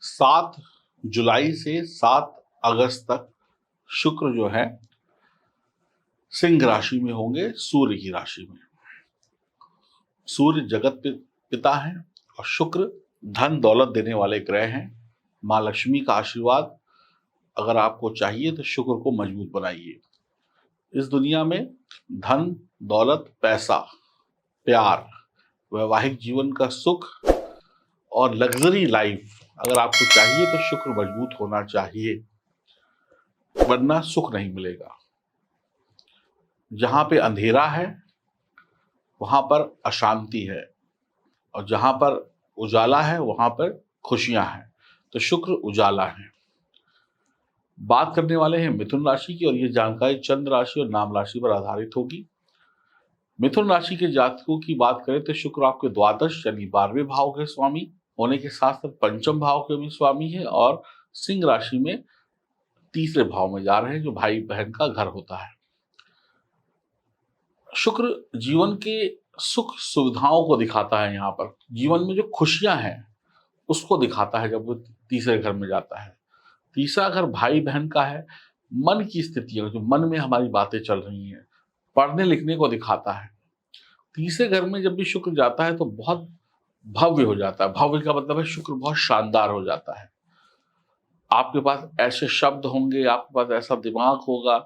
7 जुलाई से 7 अगस्त तक शुक्र जो है सिंह राशि में होंगे, सूर्य की राशि में। सूर्य जगत पिता है और शुक्र धन दौलत देने वाले ग्रह हैं। माँ लक्ष्मी का आशीर्वाद अगर आपको चाहिए तो शुक्र को मजबूत बनाइए। इस दुनिया में धन दौलत पैसा प्यार वैवाहिक जीवन का सुख और लग्जरी लाइफ अगर आपको चाहिए तो शुक्र मजबूत होना चाहिए, वरना सुख नहीं मिलेगा। जहां पे अंधेरा है वहां पर अशांति है और जहां पर उजाला है वहां पर खुशियां हैं। तो शुक्र उजाला है। बात करने वाले हैं मिथुन राशि की और ये जानकारी चंद्र राशि और नाम राशि पर आधारित होगी। मिथुन राशि के जातकों की बात करें तो शुक्र आपके द्वादश यानी 12वें भाव के स्वामी होने के साथ साथ पंचम भाव के भी स्वामी है और सिंह राशि में तीसरे भाव में जा रहे हैं जो भाई बहन का घर होता है। शुक्र जीवन के सुख सुविधाओं को दिखाता है। यहाँ पर जीवन में जो खुशियां हैं उसको दिखाता है जब वो तीसरे घर में जाता है। तीसरा घर भाई बहन का है। मन की स्थितियां जो मन में हमारी बातें चल रही हैं, पढ़ने लिखने को दिखाता है। तीसरे घर में जब भी शुक्र जाता है तो बहुत भव्य हो जाता है। भव्य का मतलब है शुक्र बहुत शानदार हो जाता है। आपके पास ऐसे शब्द होंगे, आपके पास ऐसा दिमाग होगा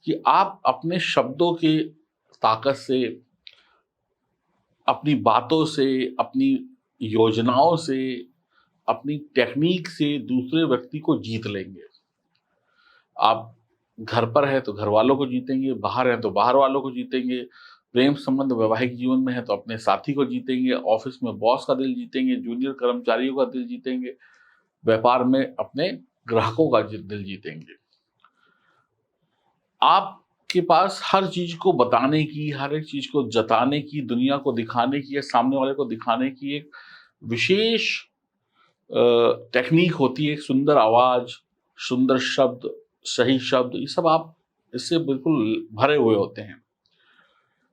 कि आप अपने शब्दों की ताकत से, अपनी बातों से, अपनी योजनाओं से, अपनी टेक्निक से दूसरे व्यक्ति को जीत लेंगे। आप घर पर है तो घर वालों को जीतेंगे, बाहर है तो बाहर वालों को जीतेंगे, प्रेम संबंध वैवाहिक जीवन में है तो अपने साथी को जीतेंगे, ऑफिस में बॉस का दिल जीतेंगे, जूनियर कर्मचारियों का दिल जीतेंगे, व्यापार में अपने ग्राहकों का दिल जीतेंगे। आपके पास हर चीज को बताने की, हर एक चीज को जताने की, दुनिया को दिखाने की या सामने वाले को दिखाने की एक विशेष टेक्निक होती है। एक सुंदर आवाज, सुंदर शब्द, सही शब्द, ये सब आप इससे बिल्कुल भरे हुए होते हैं।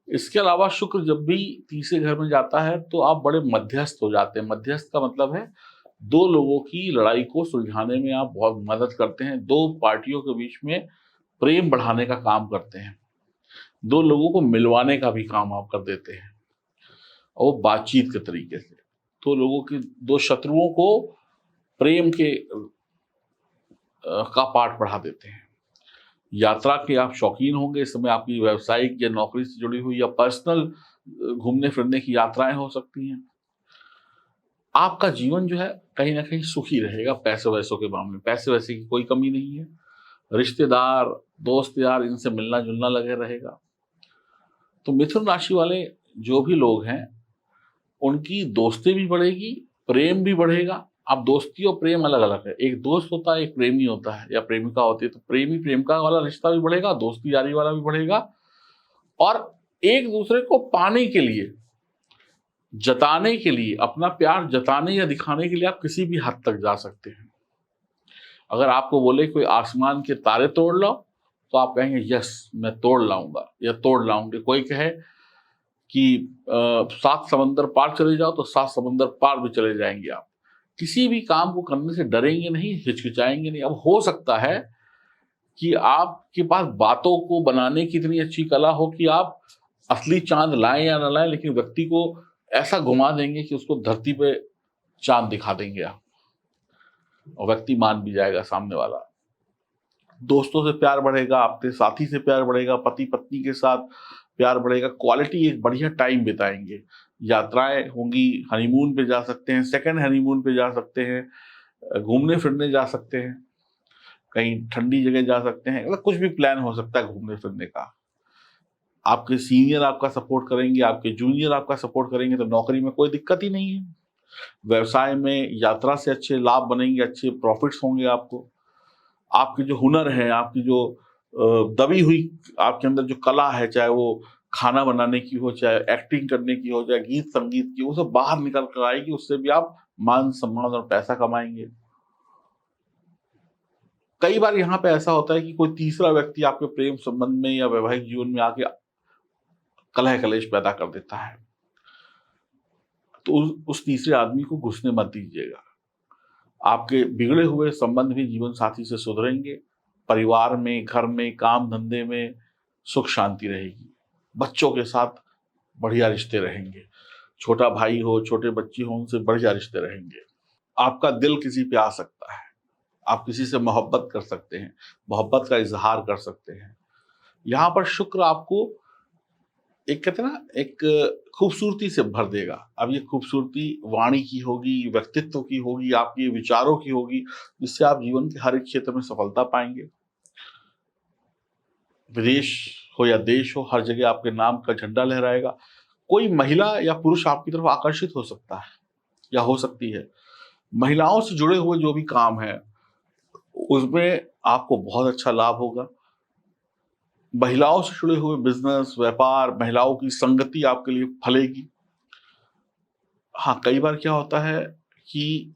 इसके अलावा शुक्र जब भी तीसरे घर में जाता है तो आप बड़े मध्यस्थ हो जाते हैं। मध्यस्थ का मतलब है दो लोगों की लड़ाई को सुलझाने में आप बहुत मदद करते हैं। दो पार्टियों के बीच में प्रेम बढ़ाने का काम करते हैं। दो लोगों को मिलवाने का भी काम आप कर देते हैं और बातचीत के तरीके से दो लोगों की, दो शत्रुओं को प्रेम के का पाठ पढ़ा देते हैं। यात्रा के आप शौकीन होंगे। इस समय आपकी व्यावसायिक या नौकरी से जुड़ी हुई या पर्सनल घूमने फिरने की यात्राएं हो सकती हैं। आपका जीवन जो है कहीं ना कहीं सुखी रहेगा। पैसे वैसों के मामले में पैसे वैसे की कोई कमी नहीं है। रिश्तेदार, दोस्त यार, इनसे मिलना जुलना लगे रहेगा। तो मिथुन राशि वाले जो भी लोग हैं उनकी दोस्ती भी बढ़ेगी, प्रेम भी बढ़ेगा। अब दोस्ती और प्रेम अलग अलग है। एक दोस्त होता है, एक प्रेमी होता है या प्रेमिका होती है। तो प्रेमी प्रेमिका वाला रिश्ता भी बढ़ेगा, दोस्ती यारी वाला भी बढ़ेगा और एक दूसरे को पाने के लिए, जताने के लिए, अपना प्यार जताने या दिखाने के लिए आप किसी भी हद तक जा सकते हैं। अगर आपको बोले कोई आसमान के तारे तोड़ लो तो आप कहेंगे यस मैं तोड़ लाऊंगा या तोड़ लाऊंगे। कोई कहे कि 7 समंदर पार चले जाओ तो 7 समंदर पार भी चले जाएंगे आप। किसी भी काम को करने से डरेंगे नहीं, हिचकिचाएंगे नहीं। अब हो सकता है कि आपके पास बातों को बनाने की इतनी अच्छी कला हो कि आप असली चांद लाएं या ना लाएं, लेकिन व्यक्ति को ऐसा घुमा देंगे कि उसको धरती पे चांद दिखा देंगे आप और व्यक्ति मान भी जाएगा सामने वाला। दोस्तों से प्यार बढ़ेगा, अपने साथी से प्यार बढ़ेगा, पति पत्नी के साथ प्यार बढ़ेगा। क्वालिटी एक बढ़िया टाइम बिताएंगे। यात्राएं होंगी, हनीमून पे जा सकते हैं, सेकंड हनीमून पे जा सकते हैं, घूमने फिरने जा सकते हैं, कहीं ठंडी जगह जा सकते हैं। मतलब कुछ भी प्लान हो सकता है घूमने फिरने का। आपके सीनियर आपका सपोर्ट करेंगे, आपके जूनियर आपका सपोर्ट करेंगे तो नौकरी में कोई दिक्कत ही नहीं है। व्यवसाय में यात्रा से अच्छे लाभ बनेंगे, अच्छे प्रॉफिट्स होंगे आपको। आपके जो हुनर है, आपकी जो दबी हुई आपके अंदर जो कला है, चाहे वो खाना बनाने की हो, चाहे एक्टिंग करने की हो, चाहे गीत संगीत की, वो सब बाहर निकल कर आएगी। उससे भी आप मान सम्मान और पैसा कमाएंगे। कई बार यहाँ पे ऐसा होता है कि कोई तीसरा व्यक्ति आपके प्रेम संबंध में या वैवाहिक जीवन में आके कलह कलेश पैदा कर देता है। तो उस तीसरे आदमी को घुसने मत दीजिएगा। आपके बिगड़े हुए संबंध भी जीवन साथी से सुधरेंगे। परिवार में, घर में, काम धंधे में सुख शांति रहेगी। बच्चों के साथ बढ़िया रिश्ते रहेंगे। छोटा भाई हो, छोटे बच्चे हो, उनसे बढ़िया रिश्ते रहेंगे। आपका दिल किसी पे आ सकता है। आप किसी से मोहब्बत कर सकते हैं, मोहब्बत का इज़हार कर सकते हैं। यहाँ पर शुक्र आपको एक कहते हैं ना, एक खूबसूरती से भर देगा। अब ये खूबसूरती वाणी की होगी, व्यक्तित्व की होगी, आपके विचारों की होगी, जिससे आप जीवन के हर एक क्षेत्र में सफलता पाएँगे। विदेश हो या देश हो, हर जगह आपके नाम का झंडा लहराएगा। कोई महिला या पुरुष आपकी तरफ आकर्षित हो सकता है या हो सकती है। महिलाओं से जुड़े हुए जो भी काम हैं, उसमें आपको बहुत अच्छा लाभ होगा। महिलाओं से जुड़े हुए बिज़नेस, व्यापार, महिलाओं की संगति आपके लिए फलेगी। हाँ, कई बार क्या होता है कि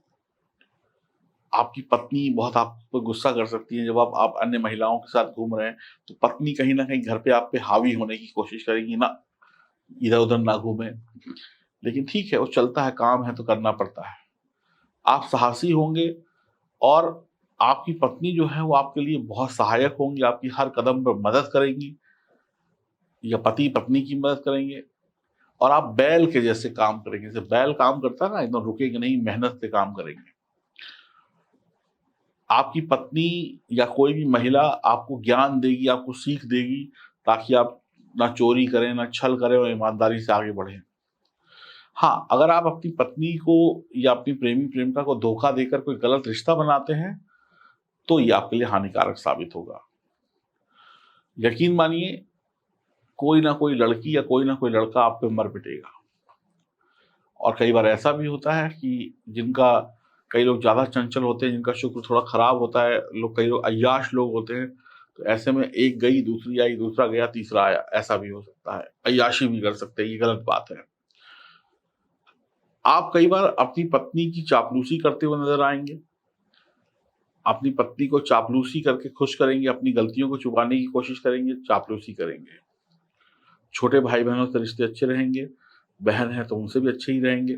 आपकी पत्नी बहुत आप पे गुस्सा कर सकती है, जब आप अन्य महिलाओं के साथ घूम रहे हैं, तो पत्नी कहीं न कहीं घर पे आप पे हावी होने की कोशिश करेगी ना, इधर-उधर ना घूमें। लेकिन ठीक है, वो चलता है, काम है तो करना पड़ता है। आप साहसी होंगे और आपकी पत्नी जो है वो आपके लिए बहुत सहायक होंगी, आपकी हर कदम पर मदद करेंगी या पति पत्नी की मदद करेंगे और आप बैल के जैसे काम करेंगे। जैसे बैल काम करता है ना, एकदम रुकेंगे नहीं, मेहनत से काम करेंगे। आपकी पत्नी या कोई भी महिला आपको ज्ञान देगी, आपको सीख देगी, ताकि आप ना चोरी करें, ना छल करें और ईमानदारी से आगे बढ़ें। हाँ, अगर आप अपनी पत्नी को या अपनी प्रेमी-प्रेमिका को धोखा देकर कोई गलत रिश्ता बनाते हैं, तो ये आपके लिए हानिकारक साबित होगा। यकीन मानिए, कोई ना कोई लड़की या कोई ना कोई लड़का आप पे मर पिटेगा। और कई बार ऐसा भी होता है कि कई लोग ज़्यादा चंचल होते हैं, जिनका शुक्र थोड़ा खराब होता है, कई लोग अय्याश लोग होते हैं, तो ऐसे में एक गई, दूसरी आई, दूसरा गया, तीसरा आया, ऐसा भी हो सकता है। अय्याशी भी कर सकते हैं, ये गलत बात है। आप कई बार अपनी पत्नी की चापलूसी करते हुए नज़र आएँगे। अपनी पत्नी को चापलूसी करके खुश करेंगे, अपनी गलतियों को छुपाने की कोशिश करेंगे, चापलूसी करेंगे। छोटे भाई-बहनों से रिश्ते अच्छे रहेंगे, बहन है तो उनसे भी अच्छे ही रहेंगे।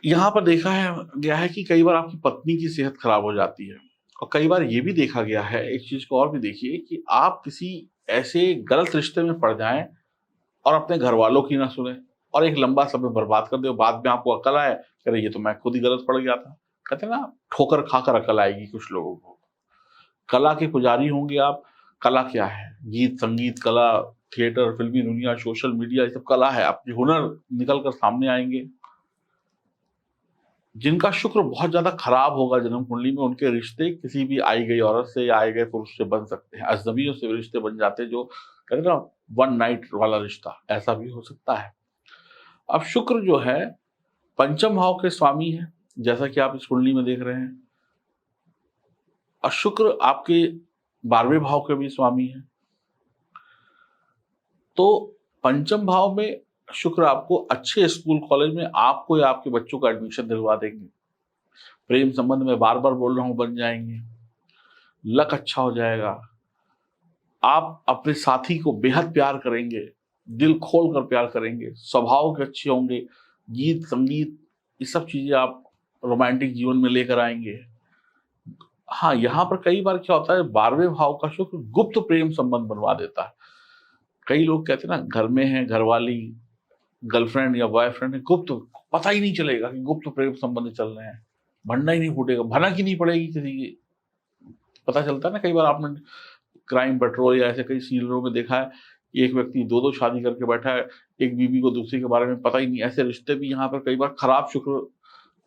यहाँ पर देखा है गया है कि कई बार आपकी पत्नी की सेहत खराब हो जाती है और कई बार ये भी देखा गया है, एक चीज़ को और भी देखिए कि आप किसी ऐसे गलत रिश्ते में पड़ जाएँ और अपने घरवालों की ना सुनें और एक लंबा समय बर्बाद कर दें और बाद में आपको अकल आए, कि अरे! ये तो मैं खुद ही गलत पड़ गया था। कहते हैं ना, ठोकर खाकर अकल आएगी कुछ लोगों को। कला के पुजारी होंगे आप। कला क्या है? गीत, संगीत, कला, थिएटर, फ़िल्मी दुनिया, सोशल मीडिया, ये सब कला है। आपके हुनर निकल कर सामने आएँगे। जिनका शुक्र बहुत ज़्यादा खराब होगा जन्म कुंडली में, उनके रिश्ते किसी भी आई गई औरत से या आए गए पुरुष से बन सकते हैं। अजनबियों से भी रिश्ते बन जाते हैं, जो कहते हैं ना, वन नाइट वाला रिश्ता, ऐसा भी हो सकता है। अब शुक्र जो है पंचम भाव के स्वामी हैं, जैसा कि आप इस कुंडली में देख रहे हैं। और शुक्र आपके 12वें भाव के भी स्वामी हैं। तो पंचम भाव में शुक्र आपको अच्छे स्कूल कॉलेज में आपको या आपके बच्चों का एडमिशन दिलवा देंगे। प्रेम संबंध में बार-बार बोल रहा हूँ, बन जाएँगे। लक अच्छा हो जाएगा। आप अपने साथी को बेहद प्यार करेंगे, दिल खोल कर प्यार करेंगे, स्वभाव के अच्छे होंगे, गीत, संगीत, ये सब चीज़ें आप रोमांटिक जीवन में लेकर आएँगे। हाँ, यहाँ पर कई बार क्या होता है, 12वें भाव का शुक्र गुप्त प्रेम संबंध बनवा देता है। कई लोग कहते हैं ना, घर में है, घरवाली, गर्लफ्रेंड या बॉयफ्रेंड है, गुप्त, पता ही नहीं चलेगा कि गुप्त प्रेम संबंध चल रहे हैं। भंडा ही नहीं फूटेगा, भनक ही नहीं पड़ेगी किसी की। पता चलता है ना, कई बार आपने क्राइम पेट्रोल या ऐसे कई सीरियलों में देखा है कि एक व्यक्ति 2-2 शादी करके बैठा है, एक बीवी को दूसरी के बारे में पता ही नहीं। ऐसे रिश्ते भी यहाँ पर कई बार खराब शुक्र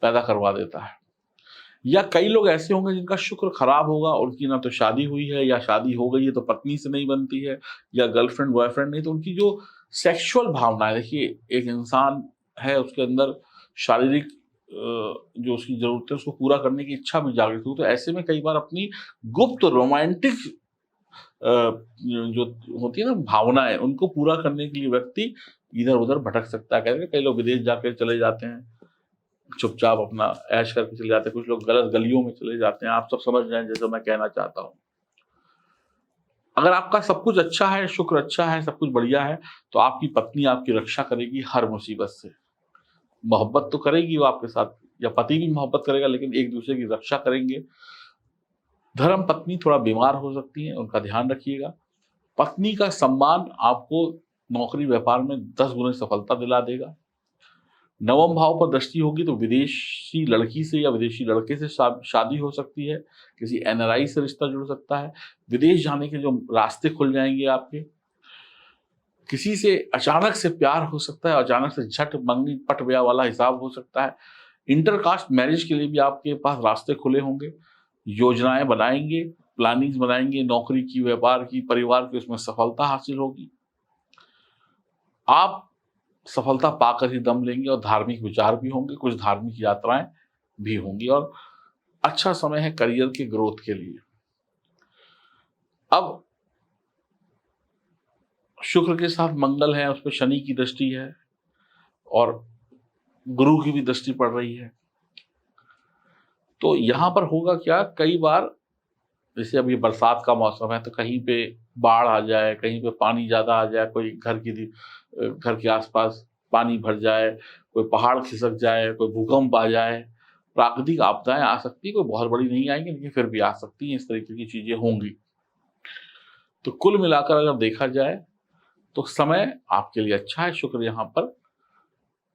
पैदा करवा देता है। या कई लोग ऐसे होंगे जिनका शुक्र खराब होगा, उनकी ना तो शादी हुई है या शादी हो गई है तो पत्नी से नहीं बनती है या गर्लफ्रेंड बॉयफ्रेंड नहीं, तो उनकी जो सेक्सुअल भावनाएँ, देखिए एक इंसान है, उसके अंदर शारीरिक जो उसकी ज़रूरतें उसको पूरा करने की इच्छा भी जागृत हुई, तो ऐसे में कई बार अपनी गुप्त रोमांटिक जो होती है ना भावनाएँ, उनको पूरा करने के लिए व्यक्ति इधर-उधर भटक सकता है। कहते हैं कई लोग विदेश जाके चले जाते हैं, चुपचाप अपना ऐश करके चले जाते हैं, कुछ लोग गलत गलियों में चले जाते हैं, आप सब समझ रहे हैं जैसा मैं कहना चाहता हूँ। अगर आपका सब कुछ अच्छा है, शुक्र अच्छा है, सब कुछ बढ़िया है, तो आपकी पत्नी आपकी रक्षा करेगी हर मुसीबत से। मोहब्बत तो करेगी वो आपके साथ, या पति भी मोहब्बत करेगा लेकिन एक दूसरे की रक्षा करेंगे। धर्म पत्नी थोड़ा बीमार हो सकती है, उनका ध्यान रखिएगा। पत्नी का सम्मान आपको नौकरी व्यापार में 10 गुना सफलता दिला देगा। नवम भाव पर दृष्टि होगी तो विदेशी लड़की से या विदेशी लड़के से शादी हो सकती है, किसी एनआरआई से रिश्ता जुड़ सकता है, विदेश जाने के जो रास्ते खुल जाएंगे आपके। किसी से अचानक से प्यार हो सकता है, अचानक से झट मंगनी पट ब्याह वाला हिसाब हो सकता है। इंटरकास्ट मैरिज के लिए भी आपके पास रास्ते खुले होंगे, योजनाएं बनाएंगे, प्लानिंग्स बनाएंगे, नौकरी की, व्यापार की, परिवार की, उसमें सफलता हासिल होगी। आप सफलता पाकर ही दम लेंगे और धार्मिक विचार भी होंगे, कुछ धार्मिक यात्राएं भी होंगी और अच्छा समय है करियर के ग्रोथ के लिए। अब शुक्र के साथ मंगल है, उस पर शनि की दृष्टि है और गुरु की भी दृष्टि पड़ रही है। तो यहां पर होगा क्या, कई बार जैसे अभी बरसात का मौसम है तो कहीं पे बाढ़ आ जाए, कहीं पे पानी ज्यादा आ जाए, कोई घर के आसपास पानी भर जाए, कोई पहाड़ खिसक जाए, कोई भूकंप आ जाए, प्राकृतिक आपदाएं आ सकती है, कोई बहुत बड़ी नहीं आएंगी लेकिन फिर भी आ सकती हैं, इस तरीके की चीजें होंगी। तो कुल मिलाकर अगर देखा जाए तो समय आपके लिए अच्छा है। शुक्र यहाँ पर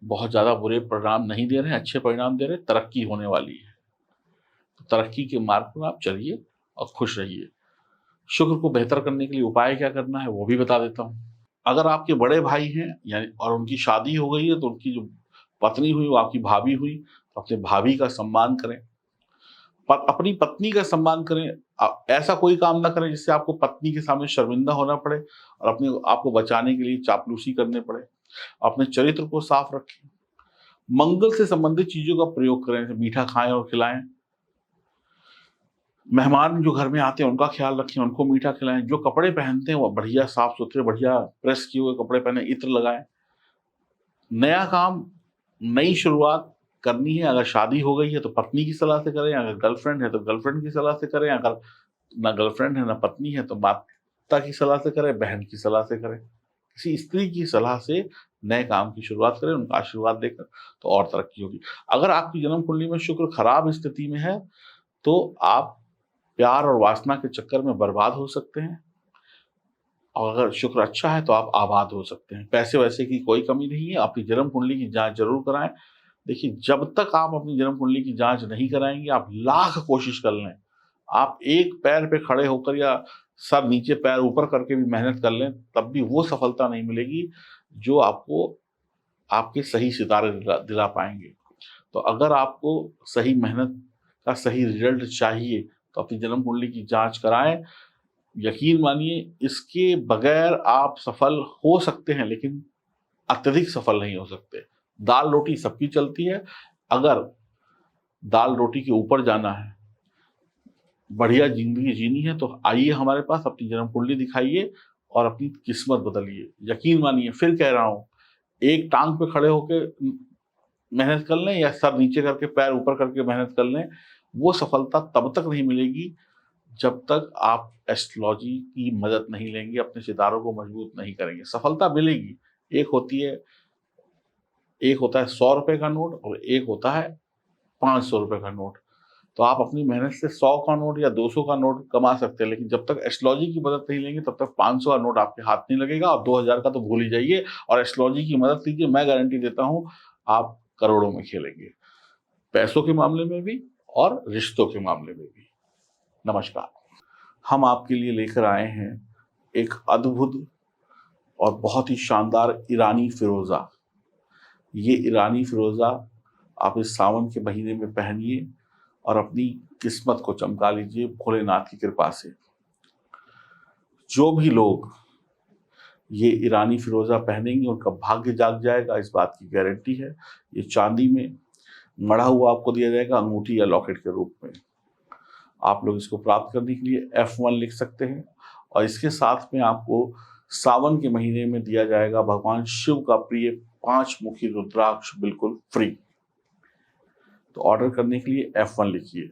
बहुत ज्यादा बुरे परिणाम नहीं दे रहे हैं, अच्छे परिणाम दे रहे हैं, तरक्की होने वाली है। तो तरक्की के मार्ग पर आप चलिए और खुश रहिए। शुक्र को बेहतर करने के लिए उपाय क्या करना है वो भी बता देता हूँ। अगर आपके बड़े भाई हैं यानी और उनकी शादी हो गई है तो उनकी जो पत्नी हुई वो आपकी भाभी हुई, तो अपने भाभी का सम्मान करें, अपनी पत्नी का सम्मान करें। ऐसा कोई काम ना करें जिससे आपको पत्नी के सामने शर्मिंदा होना पड़े और अपने आपको बचाने के लिए चापलूसी करने पड़े। अपने चरित्र को साफ रखें। मंगल से संबंधित चीजों का प्रयोग करें, जैसे मीठा खाएं और खिलाएं। मेहमान जो घर में आते हैं उनका ख्याल रखें, उनको मीठा खिलाएं। जो कपड़े पहनते हैं वो बढ़िया साफ सुथरे, बढ़िया प्रेस किए हुए कपड़े पहने, इत्र लगाएं। नया काम, नई शुरुआत करनी है, अगर शादी हो गई है तो पत्नी की सलाह से करें, अगर गर्लफ्रेंड है तो गर्लफ्रेंड की सलाह से करें, अगर ना गर्लफ्रेंड है ना पत्नी है तो माता की सलाह से करें, बहन की सलाह से करें, किसी स्त्री की सलाह से नए काम की शुरुआत करें, उनका आशीर्वाद देकर, तो और तरक्की होगी। अगर आपकी जन्म कुंडली में शुक्र खराब स्थिति में है तो आप प्यार और वासना के चक्कर में बर्बाद हो सकते हैं, और अगर शुक्र अच्छा है तो आप आबाद हो सकते हैं। पैसे वैसे की कोई कमी नहीं है। अपनी जन्म कुंडली की जांच जरूर कराएं। देखिए, जब तक आप अपनी जन्म कुंडली की जांच नहीं कराएंगे, आप लाख कोशिश कर लें, आप एक पैर पे खड़े होकर या सब नीचे पैर ऊपर करके भी मेहनत कर लें, तब भी वो सफलता नहीं मिलेगी जो आपको आपके सही सितारे दिला पाएंगे। तो अगर आपको सही मेहनत का सही रिजल्ट चाहिए तो अपनी जन्म कुंडली की जांच कराएं। यकीन मानिए, इसके बगैर आप सफल हो सकते हैं लेकिन अत्यधिक सफल नहीं हो सकते। दाल रोटी सबकी चलती है। अगर दाल रोटी के ऊपर जाना है, बढ़िया जिंदगी जीनी है, तो आइए हमारे पास, अपनी जन्म कुंडली दिखाइए और अपनी किस्मत बदलिए। यकीन मानिए, फिर कह रहा हूं, एक टांग पे खड़े होकर मेहनत कर लें या सर नीचे करके पैर ऊपर करके मेहनत कर लें, वो सफलता तब तक नहीं मिलेगी जब तक आप एस्ट्रोलॉजी की मदद नहीं लेंगे, अपने सितारों को मजबूत नहीं करेंगे। सफलता मिलेगी। एक होती है एक होता है 100 रुपए का नोट और एक होता है 500 रुपए का नोट। तो आप अपनी मेहनत से 100 का नोट या 200 का नोट कमा सकते हैं, लेकिन जब तक एस्ट्रोलॉजी की मदद नहीं लेंगे तब तक 500 का नोट आपके हाथ नहीं लगेगा, और 2000 का तो भूल ही जाइए। और एस्ट्रोलॉजी की मदद लीजिए, मैं गारंटी देता हूं आप करोड़ों में खेलेंगे, पैसों के मामले में भी और रिश्तों के मामले में भी। नमस्कार। हम आपके लिए लेकर आए हैं एक अद्भुत और बहुत ही शानदार ईरानी फिरोजा। ये ईरानी फिरोजा आप इस सावन के महीने में पहनिए और अपनी किस्मत को चमका लीजिए भोलेनाथ की कृपा से। जो भी लोग ये ईरानी फिरोजा पहनेंगे उनका भाग्य जाग जाएगा, इस बात की गारंटी है। ये चांदी में मढ़ा हुआ आपको दिया जाएगा, अंगूठी या लॉकेट के रूप में। आप लोग इसको प्राप्त करने के लिए F1 लिख सकते हैं, और इसके साथ में आपको सावन के महीने में दिया जाएगा भगवान शिव का प्रिय 5 मुखी रुद्राक्ष, बिल्कुल फ्री। तो ऑर्डर करने के लिए F1 लिखिए।